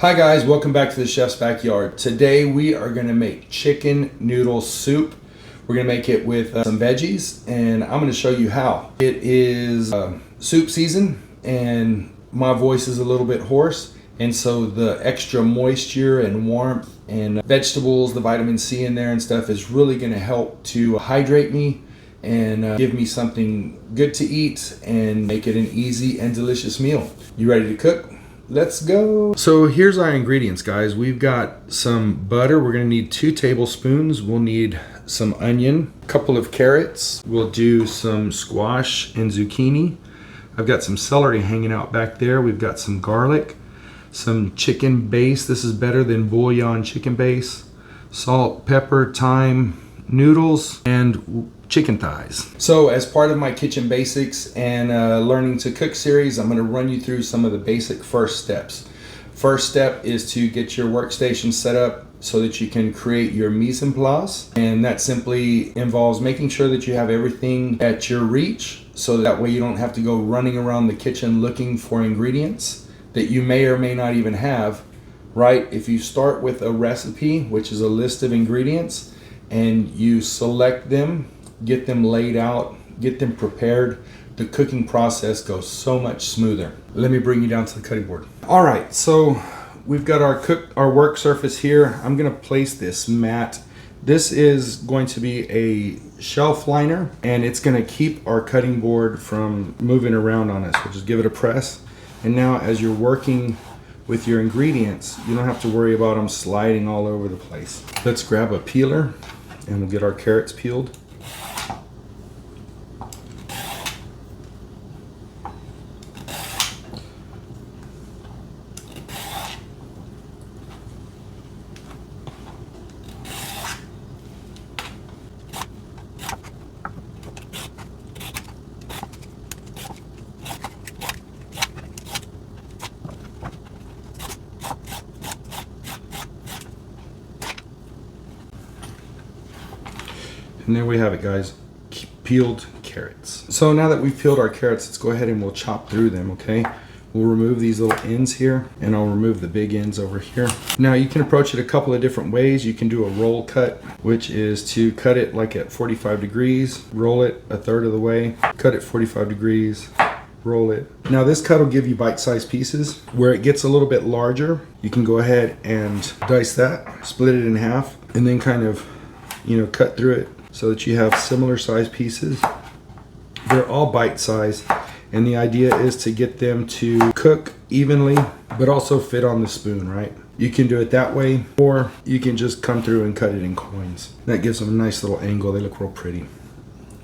Hi guys, welcome back to the Chef's Backyard. Today we are going to make chicken noodle soup. We're going to make it with some veggies and I'm going to show you how. It is soup season and my voice is a little bit hoarse, and so the extra moisture and warmth and vegetables, the vitamin C in there and stuff is really going to help to hydrate me and give me something good to eat and make it an easy and delicious meal. You ready to cook? Let's go. So here's our ingredients, guys. We've got some butter. We're gonna need 2 tablespoons. We'll need some onion, a couple of carrots. We'll do some squash and zucchini. I've got some celery hanging out back there. We've got some garlic, some chicken base. This is better than bouillon chicken base. Salt, pepper, thyme, noodles, and chicken thighs. So as part of my kitchen basics and learning to cook series, I'm going to run you through some of the basic first steps. First step is to get your workstation set up so that you can create your mise en place, and that simply involves making sure that you have everything at your reach so that way you don't have to go running around the kitchen looking for ingredients that you may or may not even have, right? If you start with a recipe, which is a list of ingredients, and you select them, get them laid out, get them prepared, the cooking process goes so much smoother. Let me bring you down to the cutting board. All right, so we've got our work surface here. I'm gonna place this mat. This is going to be a shelf liner and it's gonna keep our cutting board from moving around on us. We'll just give it a press. And now as you're working with your ingredients, you don't have to worry about them sliding all over the place. Let's grab a peeler and we'll get our carrots peeled. And there we have it, guys, peeled carrots. So now that we've peeled our carrots, let's go ahead and we'll chop through them, okay? We'll remove these little ends here and I'll remove the big ends over here. Now you can approach it a couple of different ways. You can do a roll cut, which is to cut it like at 45 degrees, roll it a third of the way, cut it 45 degrees, roll it. Now this cut will give you bite-sized pieces. Where it gets a little bit larger, you can go ahead and dice that, split it in half, and then kind of, cut through it so that you have similar size pieces. They're all bite-sized, and the idea is to get them to cook evenly, but also fit on the spoon, right? You can do it that way, or you can just come through and cut it in coins. That gives them a nice little angle. They look real pretty.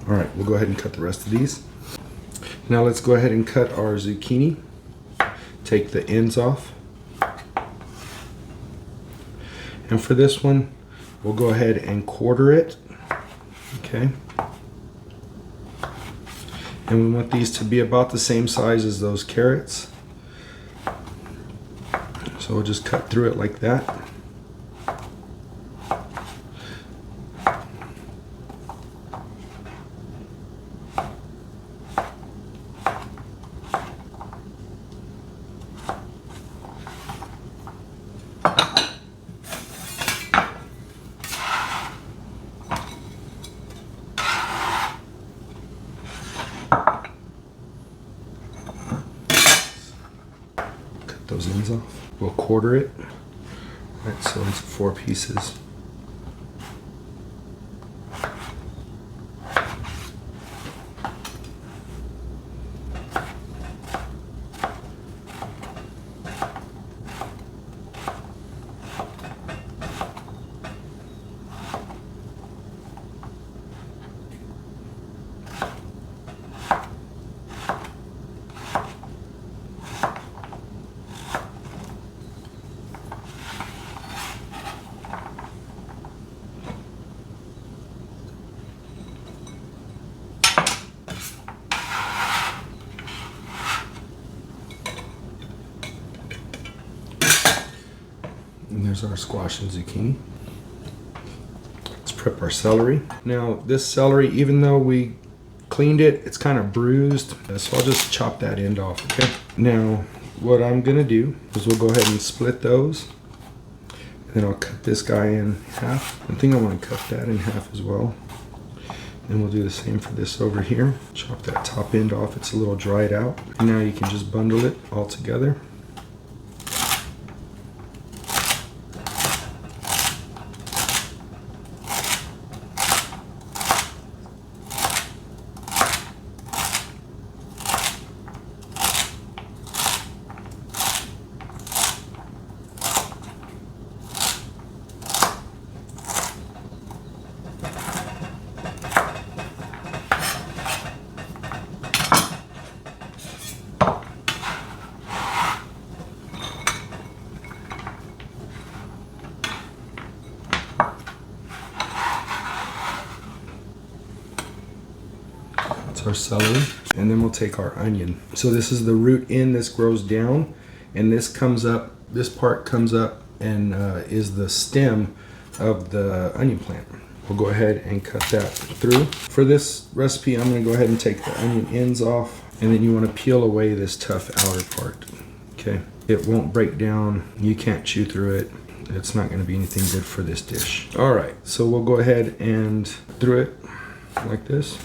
All right, we'll go ahead and cut the rest of these. Now let's go ahead and cut our zucchini. Take the ends off. And for this one, we'll go ahead and quarter it. Okay, and we want these to be about the same size as those carrots, so we'll just cut through it like that. Those ends off. We'll quarter it. All right, so it's 4 pieces. And there's our squash and zucchini. Let's prep our celery. Now this celery, even though we cleaned it, it's kind of bruised, so I'll just chop that end off, okay? Now what I'm gonna do is we'll go ahead and split those. And then I'll cut this guy in half. I think I want to cut that in half as well. And we'll do the same for this over here. Chop that top end off, it's a little dried out. And now you can just bundle it all together. Our celery, and then we'll take our onion. So this is the root end, this grows down, and this comes up, this part comes up and is the stem of the onion plant. We'll go ahead and cut that through. For this recipe, I'm going to go ahead and take the onion ends off, and then you want to peel away this tough outer part. Okay, it won't break down, you can't chew through it, it's not going to be anything good for this dish. All right, so we'll go ahead and through it like this.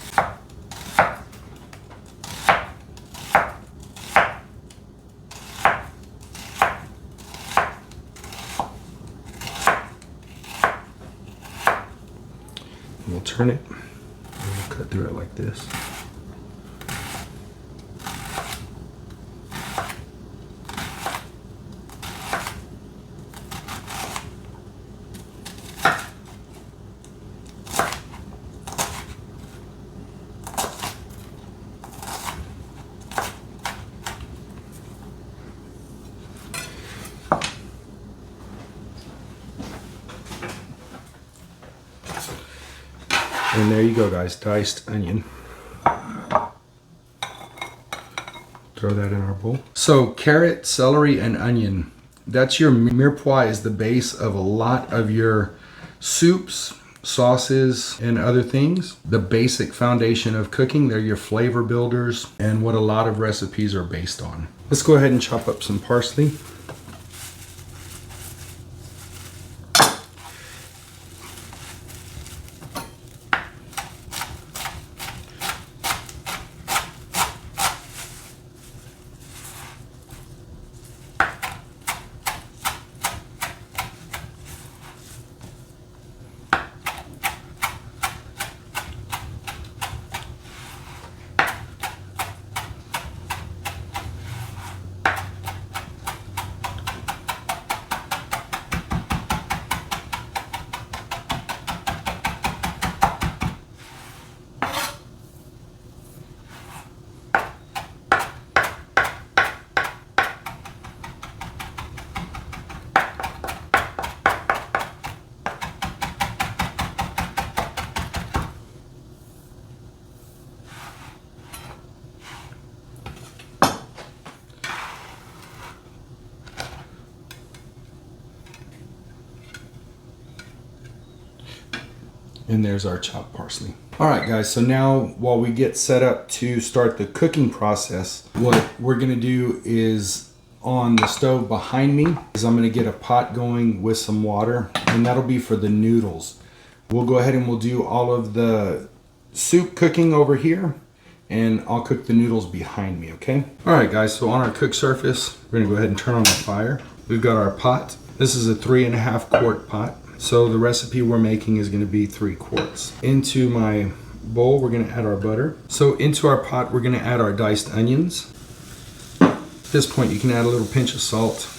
We'll turn it and we'll cut through it like this. And there you go, guys, diced onion. Throw that in our bowl. So carrot, celery, and onion. That's your mirepoix, is the base of a lot of your soups, sauces, and other things. The basic foundation of cooking. They're your flavor builders and what a lot of recipes are based on. Let's go ahead and chop up some parsley. And there's our chopped parsley. All right, guys, so now while we get set up to start the cooking process, what we're gonna do is on the stove behind me is I'm gonna get a pot going with some water, and that'll be for the noodles. We'll go ahead and we'll do all of the soup cooking over here, and I'll cook the noodles behind me, okay? All right, guys, so on our cook surface, we're gonna go ahead and turn on the fire. We've got our pot. This is a 3.5 quart pot. So the recipe we're making is gonna be 3 quarts. Into my bowl, we're gonna add our butter. So into our pot, we're gonna add our diced onions. At this point, you can add a little pinch of salt.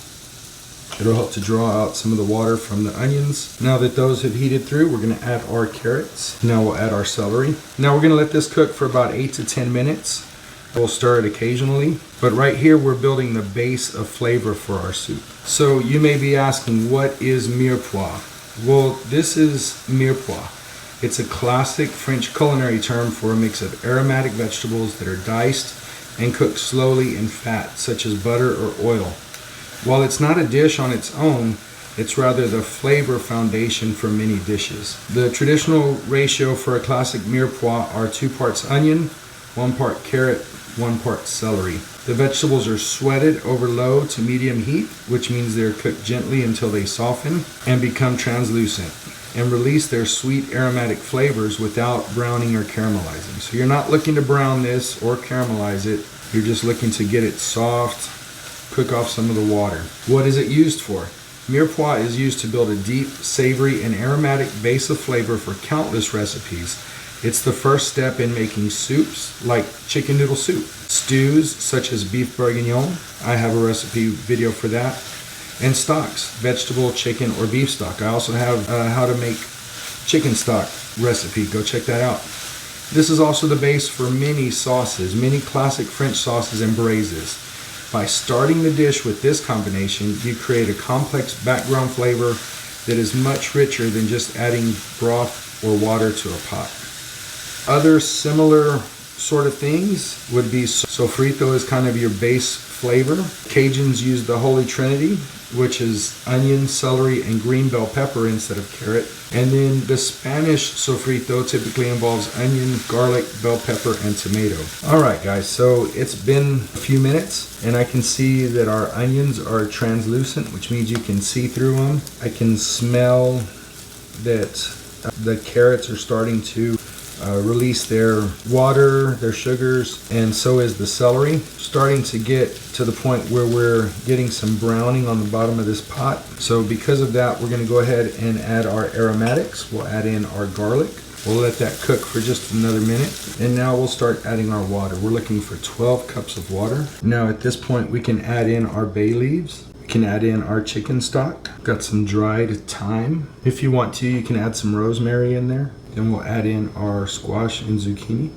It'll help to draw out some of the water from the onions. Now that those have heated through, we're gonna add our carrots. Now we'll add our celery. Now we're gonna let this cook for about 8 to 10 minutes. We'll stir it occasionally, but right here we're building the base of flavor for our soup. So you may be asking, what is mirepoix? Well, this is mirepoix. It's a classic French culinary term for a mix of aromatic vegetables that are diced and cooked slowly in fat, such as butter or oil. While it's not a dish on its own, it's rather the flavor foundation for many dishes. The traditional ratio for a classic mirepoix are 2 parts onion, 1 part carrot, 1 part celery. The vegetables are sweated over low to medium heat, which means they're cooked gently until they soften and become translucent and release their sweet aromatic flavors without browning or caramelizing. So you're not looking to brown this or caramelize it. You're just looking to get it soft, cook off some of the water. What is it used for? Mirepoix is used to build a deep, savory, and aromatic base of flavor for countless recipes. It's the first step in making soups like chicken noodle soup, stews such as beef bourguignon. I have a recipe video for that. And stocks, vegetable, chicken, or beef stock. I also have how to make chicken stock recipe. Go check that out. This is also the base for many sauces, many classic French sauces and braises. By starting the dish with this combination, you create a complex background flavor that is much richer than just adding broth or water to a pot. Other similar sort of things would be sofrito is kind of your base flavor. Cajuns use the Holy Trinity, which is onion, celery, and green bell pepper instead of carrot. And then the Spanish sofrito typically involves onion, garlic, bell pepper, and tomato. All right, guys, so it's been a few minutes, and I can see that our onions are translucent, which means you can see through them. I can smell that the carrots are starting to release their water, their sugars, and so is the celery. Starting to get to the point where we're getting some browning on the bottom of this pot. So because of that, we're going to go ahead and add our aromatics. We'll add in our garlic. We'll let that cook for just another minute. And now we'll start adding our water. We're looking for 12 cups of water. Now at this point, we can add in our bay leaves. We can add in our chicken stock. Got some dried thyme. If you want to, you can add some rosemary in there. Then we'll add in our squash and zucchini.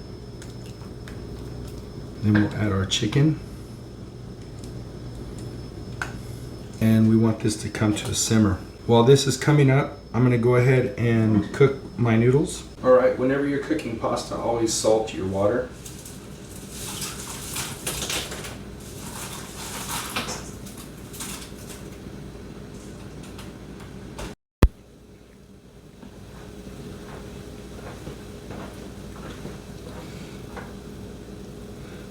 Then we'll add our chicken. And we want this to come to a simmer. While this is coming up, I'm gonna go ahead and cook my noodles. All right, whenever you're cooking pasta, always salt your water.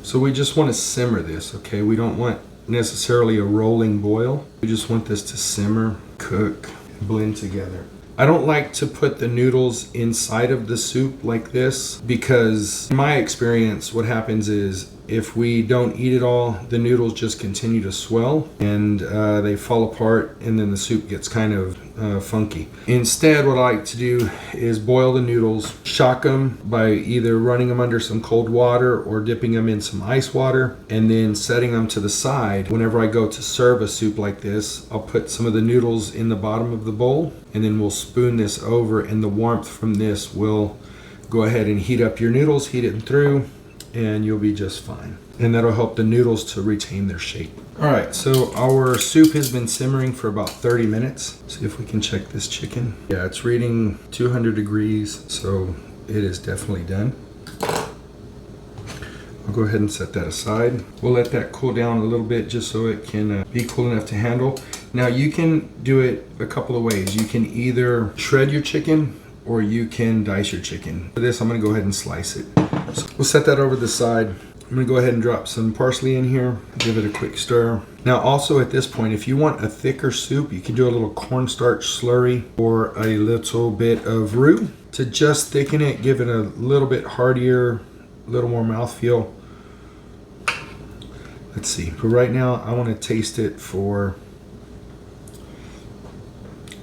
So we just want to simmer this, okay? We don't want necessarily a rolling boil. We just want this to simmer, cook, blend together. I don't like to put the noodles inside of the soup like this because in my experience, what happens is if we don't eat it all, the noodles just continue to swell and they fall apart and then the soup gets kind of funky. Instead, what I like to do is boil the noodles, shock them by either running them under some cold water or dipping them in some ice water and then setting them to the side. Whenever I go to serve a soup like this, I'll put some of the noodles in the bottom of the bowl and then we'll spoon this over and the warmth from this will go ahead and heat up your noodles, heat it through, and you'll be just fine. And that'll help the noodles to retain their shape. All right, so our soup has been simmering for about 30 minutes. See if we can check this chicken. Yeah, it's reading 200 degrees, so it is definitely done. I'll go ahead and set that aside. We'll let that cool down a little bit just so it can be cool enough to handle. Now you can do it a couple of ways. You can either shred your chicken or you can dice your chicken. For this, I'm gonna go ahead and slice it. So we'll set that over the side. I'm gonna go ahead and drop some parsley in here, give it a quick stir. Now also at this point, if you want a thicker soup, you can do a little cornstarch slurry or a little bit of roux to just thicken it, give it a little bit heartier, a little more mouthfeel. Let's see, but right now I wanna taste it for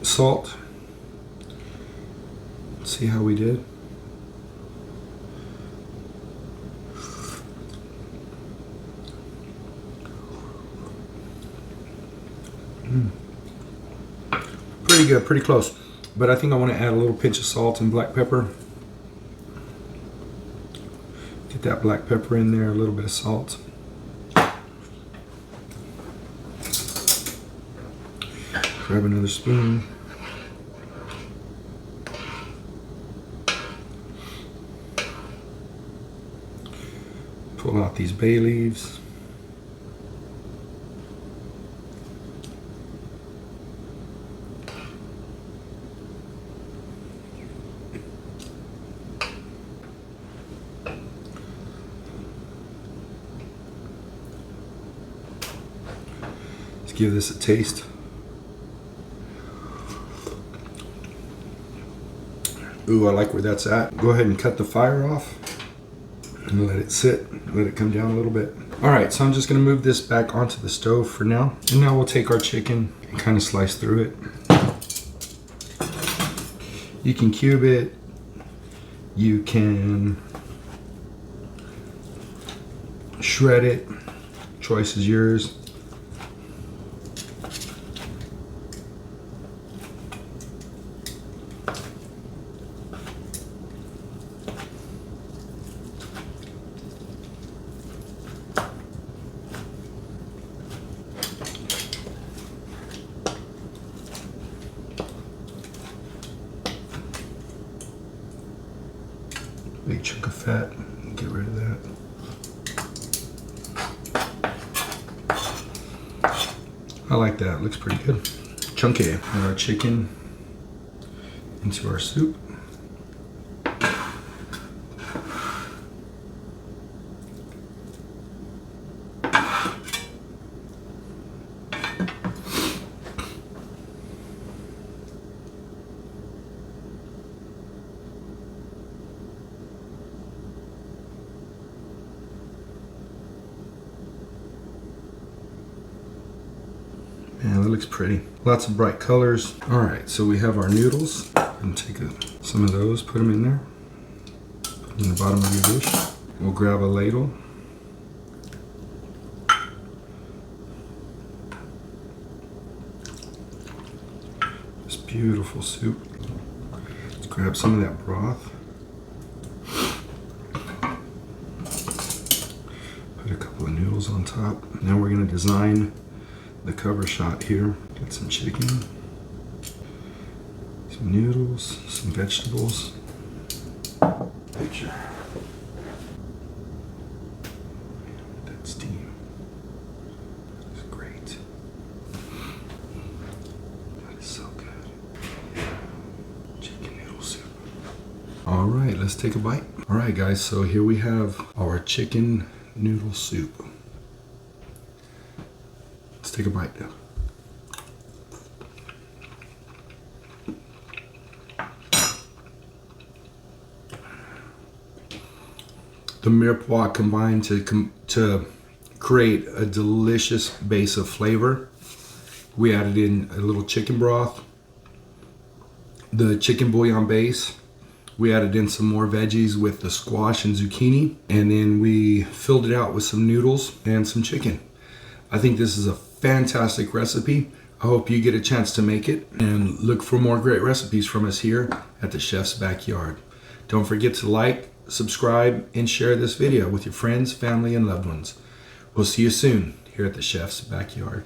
salt. See how we did. Pretty good, pretty close. But I think I want to add a little pinch of salt and black pepper. Get that black pepper in there, a little bit of salt. Grab another spoon. Pull out these bay leaves. give this a taste. Ooh, I like where that's at. Go ahead and cut the fire off and let it sit, let it come down a little bit. All right, so I'm just gonna move this back onto the stove for now. And now we'll take our chicken and kind of slice through it. You can cube it, you can shred it, choice is yours. Big chunk of fat, get rid of that. I like that, looks pretty good. Chunky. Add our chicken into our soup. Man, that looks pretty. Lots of bright colors. All right, so we have our noodles. And take some of those, put them in there. Put them in the bottom of your dish. We'll grab a ladle. This beautiful soup. Let's grab some of that broth. Put a couple of noodles on top. Now we're gonna design the cover shot here. Get some chicken, some noodles, some vegetables. Picture. That steam. It's great. That is so good. Chicken noodle soup. All right, let's take a bite. All right, guys, so here we have our chicken noodle soup. Let's take a bite now. The mirepoix combined to create a delicious base of flavor. We added in a little chicken broth, the chicken bouillon base. We added in some more veggies with the squash and zucchini, and then we filled it out with some noodles and some chicken. I think this is a fantastic recipe. I hope you get a chance to make it, and look for more great recipes from us here at the Chef's Backyard. Don't forget to like, subscribe, and share this video with your friends, family, and loved ones. We'll see you soon here at the Chef's Backyard.